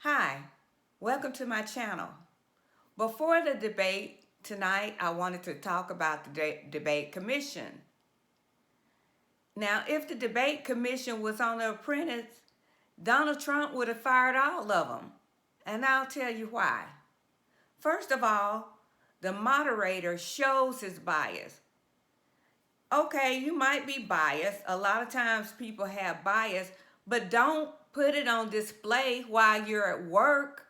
Hi, welcome to my channel. Before the debate tonight, I wanted to talk about the debate commission. Now, if the debate commission was on the Apprentice, Donald Trump would have fired all of them. And I'll tell you why. First of all, the moderator shows his bias. Okay, you might be biased. A lot of times people have bias, but don't put it on display while you're at work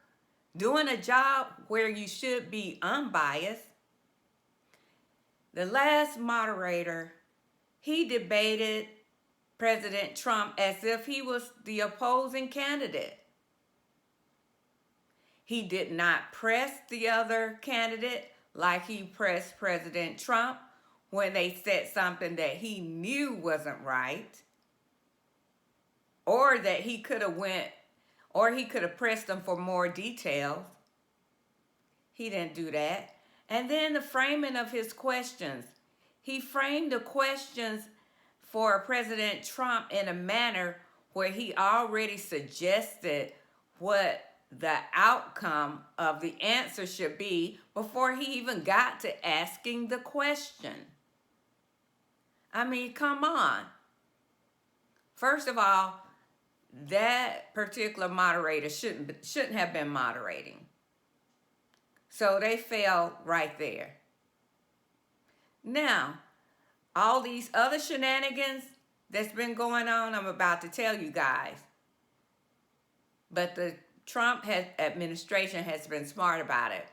doing a job where you should be unbiased. The last moderator, he debated President Trump as if he was the opposing candidate. He did not press the other candidate like he pressed President Trump when they said something that he knew wasn't right, or that he could have pressed them for more details. He didn't do that. And then the framing of his questions. He framed the questions for President Trump in a manner where he already suggested what the outcome of the answer should be before he even got to asking the question. I mean, come on. First of all, that particular moderator shouldn't have been moderating. So they fell right there. Now, all these other shenanigans that's been going on, I'm about to tell you guys. But the Trump administration has been smart about it.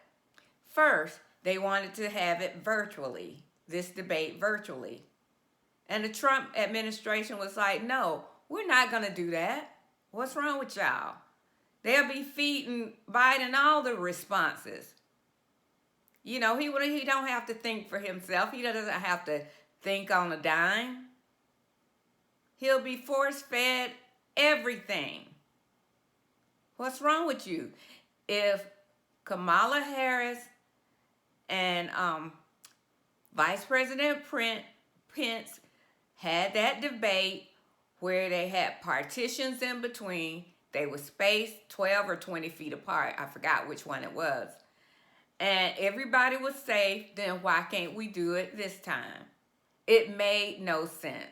First, they wanted to have it virtually, this debate virtually. And the Trump administration was like, no, we're not going to do that. What's wrong with y'all? They'll be feeding Biden all the responses. You know, he don't have to think for himself. He doesn't have to think on a dime. He'll be force-fed everything. What's wrong with you? If Kamala Harris and Vice President Pence had that debate where they had partitions in between, they were spaced 12 or 20 feet apart. I forgot which one it was. And everybody was safe, then why can't we do it this time? It made no sense.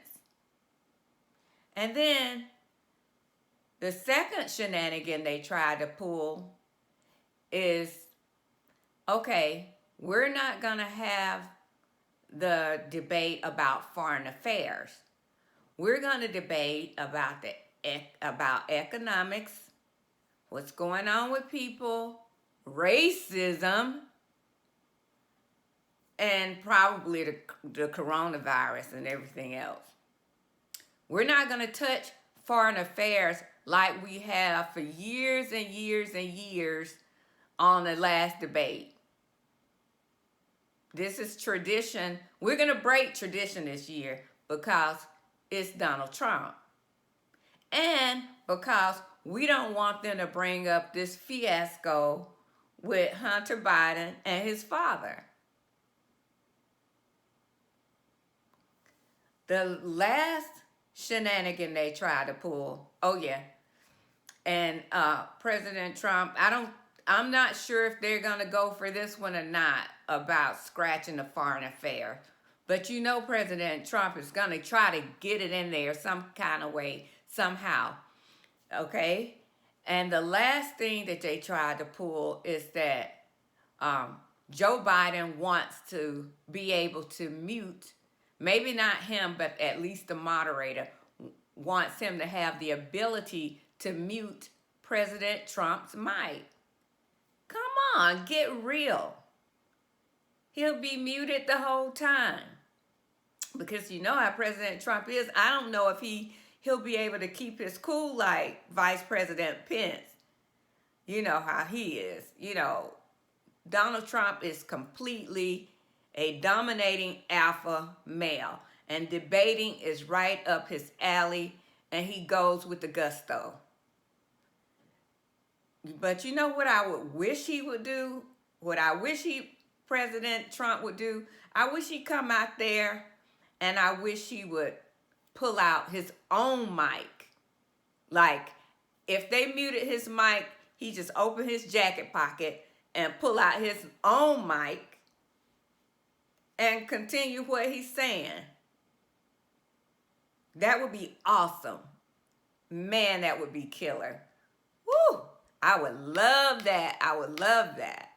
And then the second shenanigan they tried to pull is, okay, we're not going to have the debate about foreign affairs. We're going to debate about economics, what's going on with people, racism, and probably the coronavirus and everything else. We're not going to touch foreign affairs like we have for years and years and years on the last debate. This is tradition. We're going to break tradition this year because it's Donald Trump. And because we don't want them to bring up this fiasco with Hunter Biden and his father. The last shenanigan they tried to pull, and President Trump, I'm not sure if they're going to go for this one or not about scratching the foreign affair. But you know President Trump is going to try to get it in there some kind of way, somehow. Okay? And the last thing that they tried to pull is that Joe Biden wants to be able to mute, maybe not him, but at least the moderator wants him to have the ability to mute President Trump's mic. Come on, get real. He'll be muted the whole time. Because you know how President Trump is. I don't know if he'll be able to keep his cool like Vice President Pence. You know how he is. You know, Donald Trump is completely a dominating alpha male. And debating is right up his alley. And he goes with the gusto. But you know what I would wish he would do? What I wish President Trump would do? I wish he'd come out there and I wish he would pull out his own mic. Like, if they muted his mic, he just open his jacket pocket and pull out his own mic and continue what he's saying. That would be awesome. Man, that would be killer. Woo! I would love that. I would love that.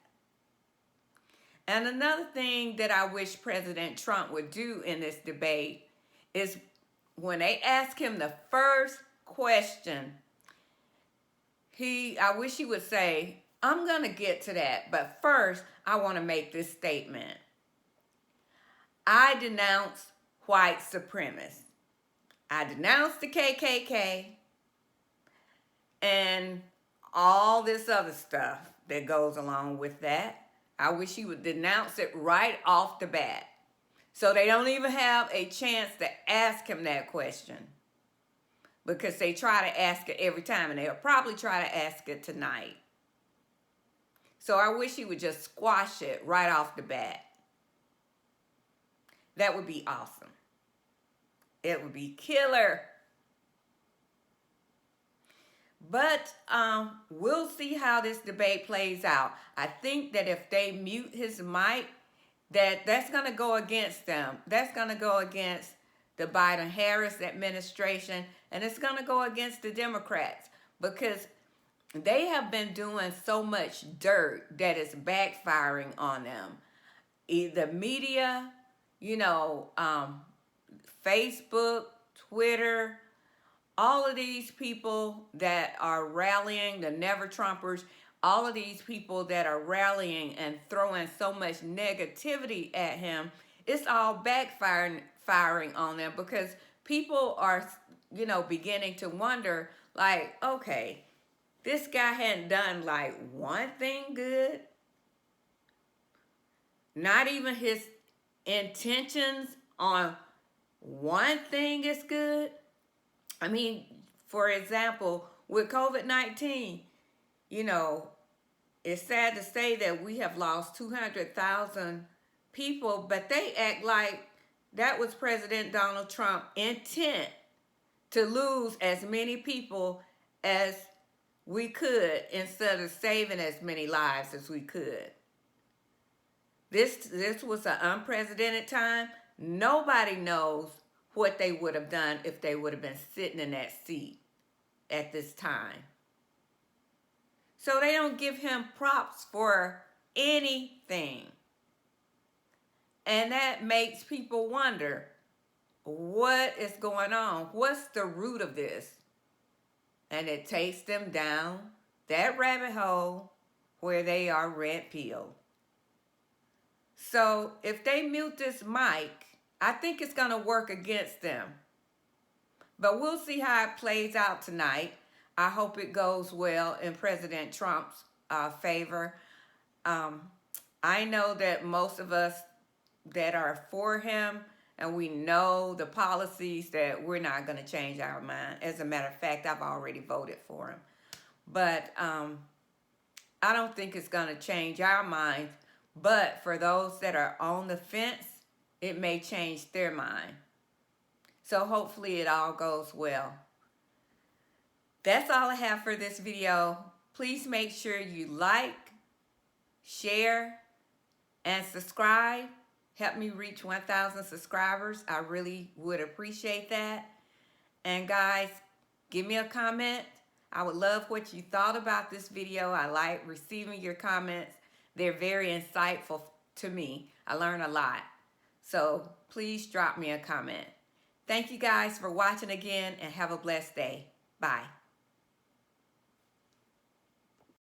And another thing that I wish President Trump would do in this debate is when they ask him the first question, I wish he would say, I'm going to get to that, but first I want to make this statement. I denounce white supremacists. I denounce the KKK and all this other stuff that goes along with that. I wish he would denounce it right off the bat, so they don't even have a chance to ask him that question, because they try to ask it every time, and they'll probably try to ask it tonight. So I wish he would just squash it right off the bat. That would be awesome. It would be killer. But we'll see how this debate plays out. I think that if they mute his mic, that's going to go against them. That's going to go against the Biden-Harris administration, and it's going to go against the Democrats, because they have been doing so much dirt that is backfiring on them. The media, Facebook, Twitter, all of these people that are rallying, the Never Trumpers, all of these people that are rallying and throwing so much negativity at him, it's all backfiring on them, because people are, beginning to wonder, like, okay, this guy hadn't done like one thing good. Not even his intentions on one thing is good. I mean, for example, with COVID-19, it's sad to say that we have lost 200,000 people, but they act like that was President Donald Trump's intent, to lose as many people as we could instead of saving as many lives as we could. This was an unprecedented time. Nobody knows what they would have done if they would have been sitting in that seat at this time. So they don't give him props for anything. And that makes people wonder, what is going on? What's the root of this? And it takes them down that rabbit hole where they are red-pilled. So if they mute this mic, I think it's going to work against them. But we'll see how it plays out tonight. I hope it goes well in President Trump's favor. I know that most of us that are for him, and we know the policies, that we're not going to change our mind. As a matter of fact, I've already voted for him. But I don't think it's going to change our minds. But for those that are on the fence, it may change their mind. So hopefully it all goes well. That's all I have for this video. Please make sure you like, share, and subscribe. Help me reach 1,000 subscribers. I really would appreciate that. And guys, give me a comment. I would love what you thought about this video. I like receiving your comments. They're very insightful to me. I learn a lot. So please drop me a comment. Thank you guys for watching again, and have a blessed day. Bye.